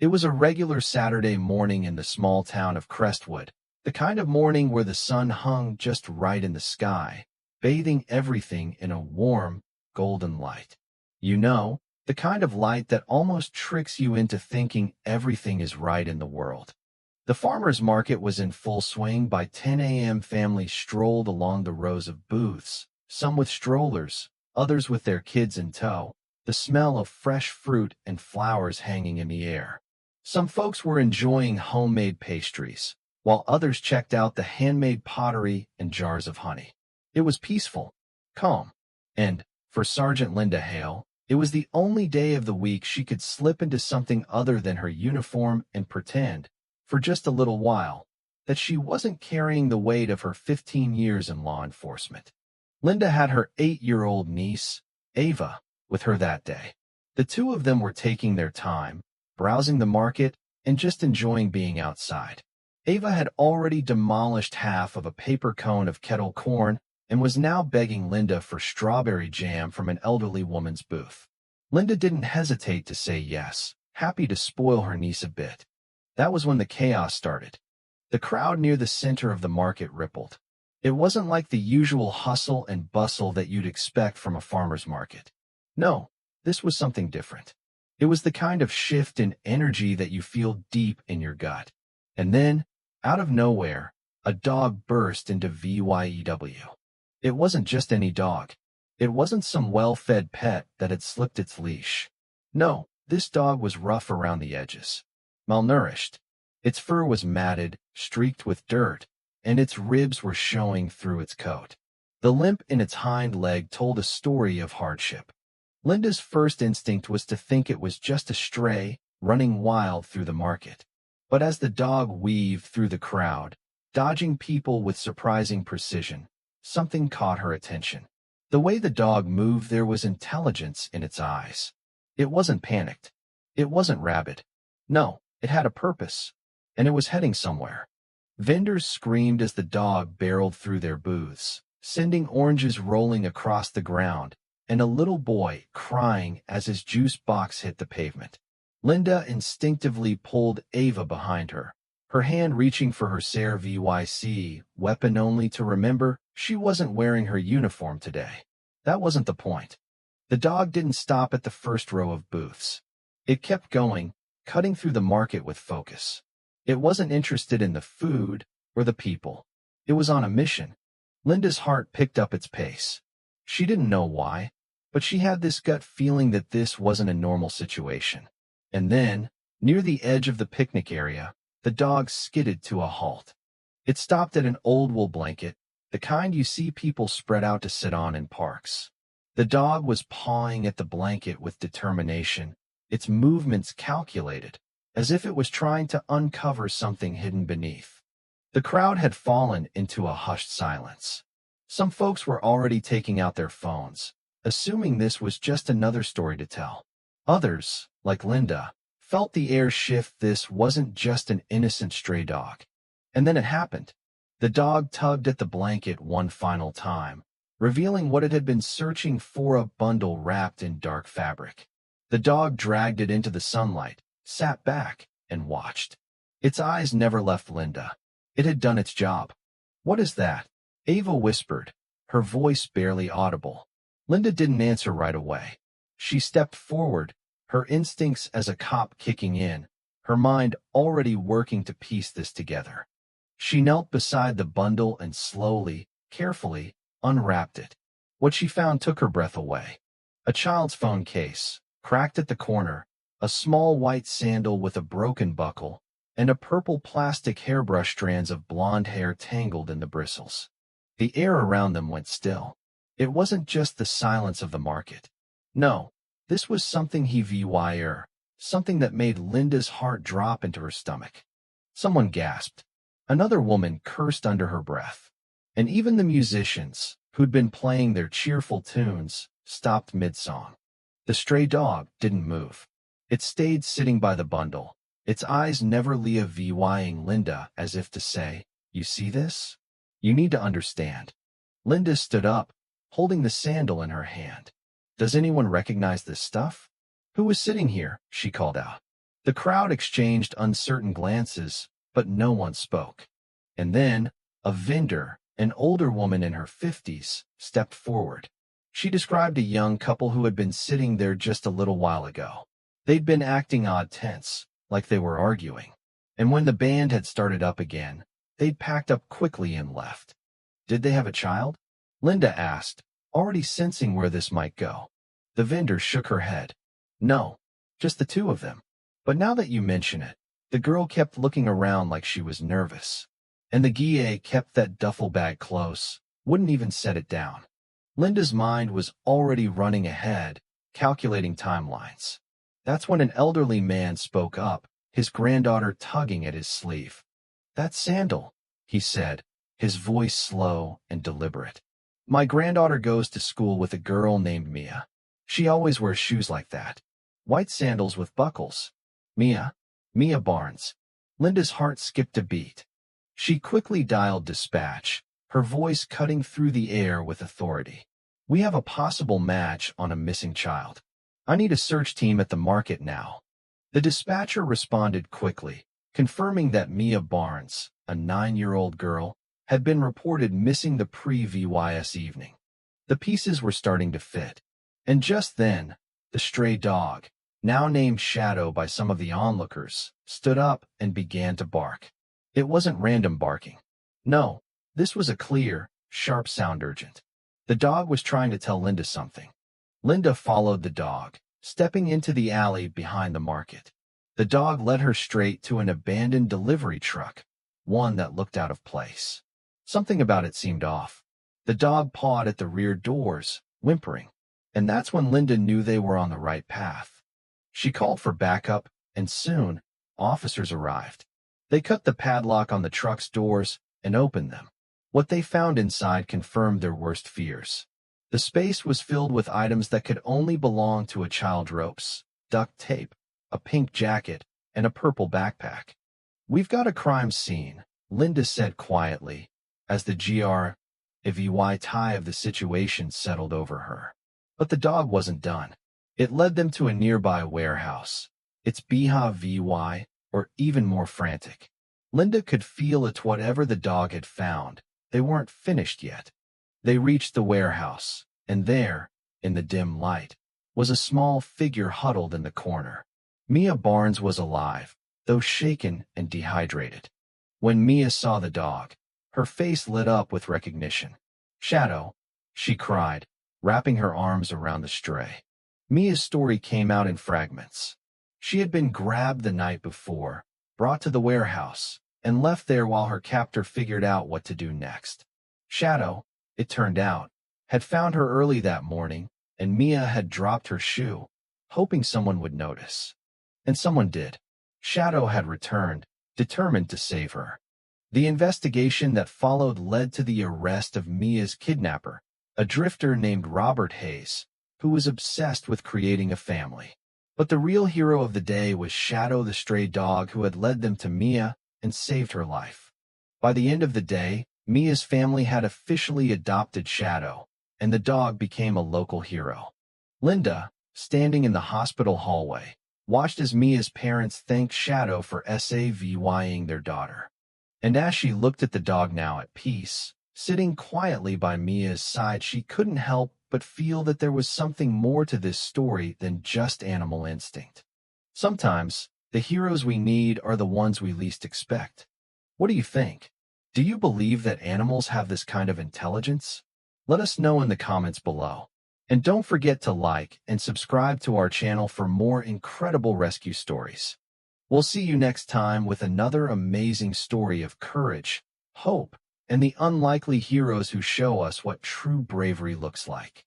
It was a regular Saturday morning in the small town of Crestwood, the kind of morning where the sun hung just right in the sky, bathing everything in a warm, golden light. You know, the kind of light that almost tricks you into thinking everything is right in the world. The farmer's market was in full swing. By 10 a.m. families strolled along the rows of booths, some with strollers, others with their kids in tow, the smell of fresh fruit and flowers hanging in the air. Some folks were enjoying homemade pastries, while others checked out the handmade pottery and jars of honey. It was peaceful, calm, and, for Sergeant Linda Hale, it was the only day of the week she could slip into something other than her uniform and pretend, for just a little while, that she wasn't carrying the weight of her 15 years in law enforcement. Linda had her 8-year-old niece, Ava, with her that day. The two of them were taking their time, browsing the market, and just enjoying being outside. Ava had already demolished half of a paper cone of kettle corn and was now begging Linda for strawberry jam from an elderly woman's booth. Linda didn't hesitate to say yes, happy to spoil her niece a bit. That was when the chaos started. The crowd near the center of the market rippled. It wasn't like the usual hustle and bustle that you'd expect from a farmer's market. No, this was something different. It was the kind of shift in energy that you feel deep in your gut. And then, out of nowhere, a dog burst into VYEW. It wasn't just any dog. It wasn't some well-fed pet that had slipped its leash. No, this dog was rough around the edges, malnourished. Its fur was matted, streaked with dirt, and its ribs were showing through its coat. The limp in its hind leg told a story of hardship. Linda's first instinct was to think it was just a stray, running wild through the market. But as the dog weaved through the crowd, dodging people with surprising precision, something caught her attention. The way the dog moved, there was intelligence in its eyes. It wasn't panicked. It wasn't rabid. No, it had a purpose, and it was heading somewhere. Vendors screamed as the dog barreled through their booths, sending oranges rolling across the ground, and a little boy crying as his juice box hit the pavement. Linda instinctively pulled Ava behind her, her hand reaching for her SARE VYC weapon, only to remember she wasn't wearing her uniform today. That wasn't the point. The dog didn't stop at the first row of booths. It kept going, cutting through the market with focus. It wasn't interested in the food or the people. It was on a mission. Linda's heart picked up its pace. She didn't know why, but she had this gut feeling that this wasn't a normal situation. And then, near the edge of the picnic area, the dog skidded to a halt. It stopped at an old wool blanket, the kind you see people spread out to sit on in parks. The dog was pawing at the blanket with determination, its movements calculated, as if it was trying to uncover something hidden beneath. The crowd had fallen into a hushed silence. Some folks were already taking out their phones, assuming this was just another story to tell. Others, like Linda, felt the air shift. This wasn't just an innocent stray dog. And then it happened. The dog tugged at the blanket one final time, revealing what it had been searching for: a bundle wrapped in dark fabric. The dog dragged it into the sunlight, sat back, and watched. Its eyes never left Linda. It had done its job. "What is that?" Ava whispered, her voice barely audible. Linda didn't answer right away. She stepped forward, her instincts as a cop kicking in, her mind already working to piece this together. She knelt beside the bundle and slowly, carefully, unwrapped it. What she found took her breath away. A child's phone case, cracked at the corner, a small white sandal with a broken buckle, and a purple plastic hairbrush, strands of blonde hair tangled in the bristles. The air around them went still. It wasn't just the silence of the market. No, this was something heavier, something that made Linda's heart drop into her stomach. Someone gasped. Another woman cursed under her breath. And even the musicians, who'd been playing their cheerful tunes, stopped mid-song. The stray dog didn't move. It stayed sitting by the bundle, its eyes never leaving Linda, as if to say, "You see this? You need to understand." Linda stood up, holding the sandal in her hand. "Does anyone recognize this stuff?" "Who is sitting here?" she called out. The crowd exchanged uncertain glances, but no one spoke. And then, a vendor, an older woman in her 50s, stepped forward. She described a young couple who had been sitting there just a little while ago. They'd been acting odd tense, like they were arguing. And when the band had started up again, they'd packed up quickly and left. Did they have a child? Linda asked, already sensing where this might go. The vendor shook her head. No, just the two of them. But now that you mention it, the girl kept looking around like she was nervous. And the guy kept that duffel bag close, wouldn't even set it down. Linda's mind was already running ahead, calculating timelines. That's when an elderly man spoke up, his granddaughter tugging at his sleeve. "That's Sandal," he said, his voice slow and deliberate. "My granddaughter goes to school with a girl named Mia. She always wears shoes like that. White sandals with buckles. Mia Barnes." Linda's heart skipped a beat. She quickly dialed dispatch, her voice cutting through the air with authority. "We have a possible match on a missing child. I need a search team at the market now." The dispatcher responded quickly, confirming that Mia Barnes, a 9-year-old girl, had been reported missing the previous evening. The pieces were starting to fit. And just then, the stray dog, now named Shadow by some of the onlookers, stood up and began to bark. It wasn't random barking. No, this was a clear, sharp sound urgent. The dog was trying to tell Linda something. Linda followed the dog, stepping into the alley behind the market. The dog led her straight to an abandoned delivery truck, one that looked out of place. Something about it seemed off. The dog pawed at the rear doors, whimpering. And that's when Linda knew they were on the right path. She called for backup, and soon, officers arrived. They cut the padlock on the truck's doors and opened them. What they found inside confirmed their worst fears. The space was filled with items that could only belong to a child: ropes, duct tape, a pink jacket, and a purple backpack. "We've got a crime scene," Linda said quietly, as the GRVY tie of the situation settled over her. But the dog wasn't done. It led them to a nearby warehouse, its BHVY, or even more frantic. Linda could feel it. Whatever the dog had found, they weren't finished yet. They reached the warehouse, and there, in the dim light, was a small figure huddled in the corner. Mia Barnes was alive, though shaken and dehydrated. When Mia saw the dog, her face lit up with recognition. "Shadow," she cried, wrapping her arms around the stray. Mia's story came out in fragments. She had been grabbed the night before, brought to the warehouse, and left there while her captor figured out what to do next. Shadow, it turned out, had found her early that morning, and Mia had dropped her shoe, hoping someone would notice. And someone did. Shadow had returned, determined to save her. The investigation that followed led to the arrest of Mia's kidnapper, a drifter named Robert Hayes, who was obsessed with creating a family. But the real hero of the day was Shadow, the stray dog who had led them to Mia and saved her life. By the end of the day, Mia's family had officially adopted Shadow, and the dog became a local hero. Linda, standing in the hospital hallway, watched as Mia's parents thanked Shadow for saving their daughter. And as she looked at the dog now at peace, sitting quietly by Mia's side, she couldn't help but feel that there was something more to this story than just animal instinct. Sometimes, the heroes we need are the ones we least expect. What do you think? Do you believe that animals have this kind of intelligence? Let us know in the comments below. And don't forget to like and subscribe to our channel for more incredible rescue stories. We'll see you next time with another amazing story of courage, hope, and the unlikely heroes who show us what true bravery looks like.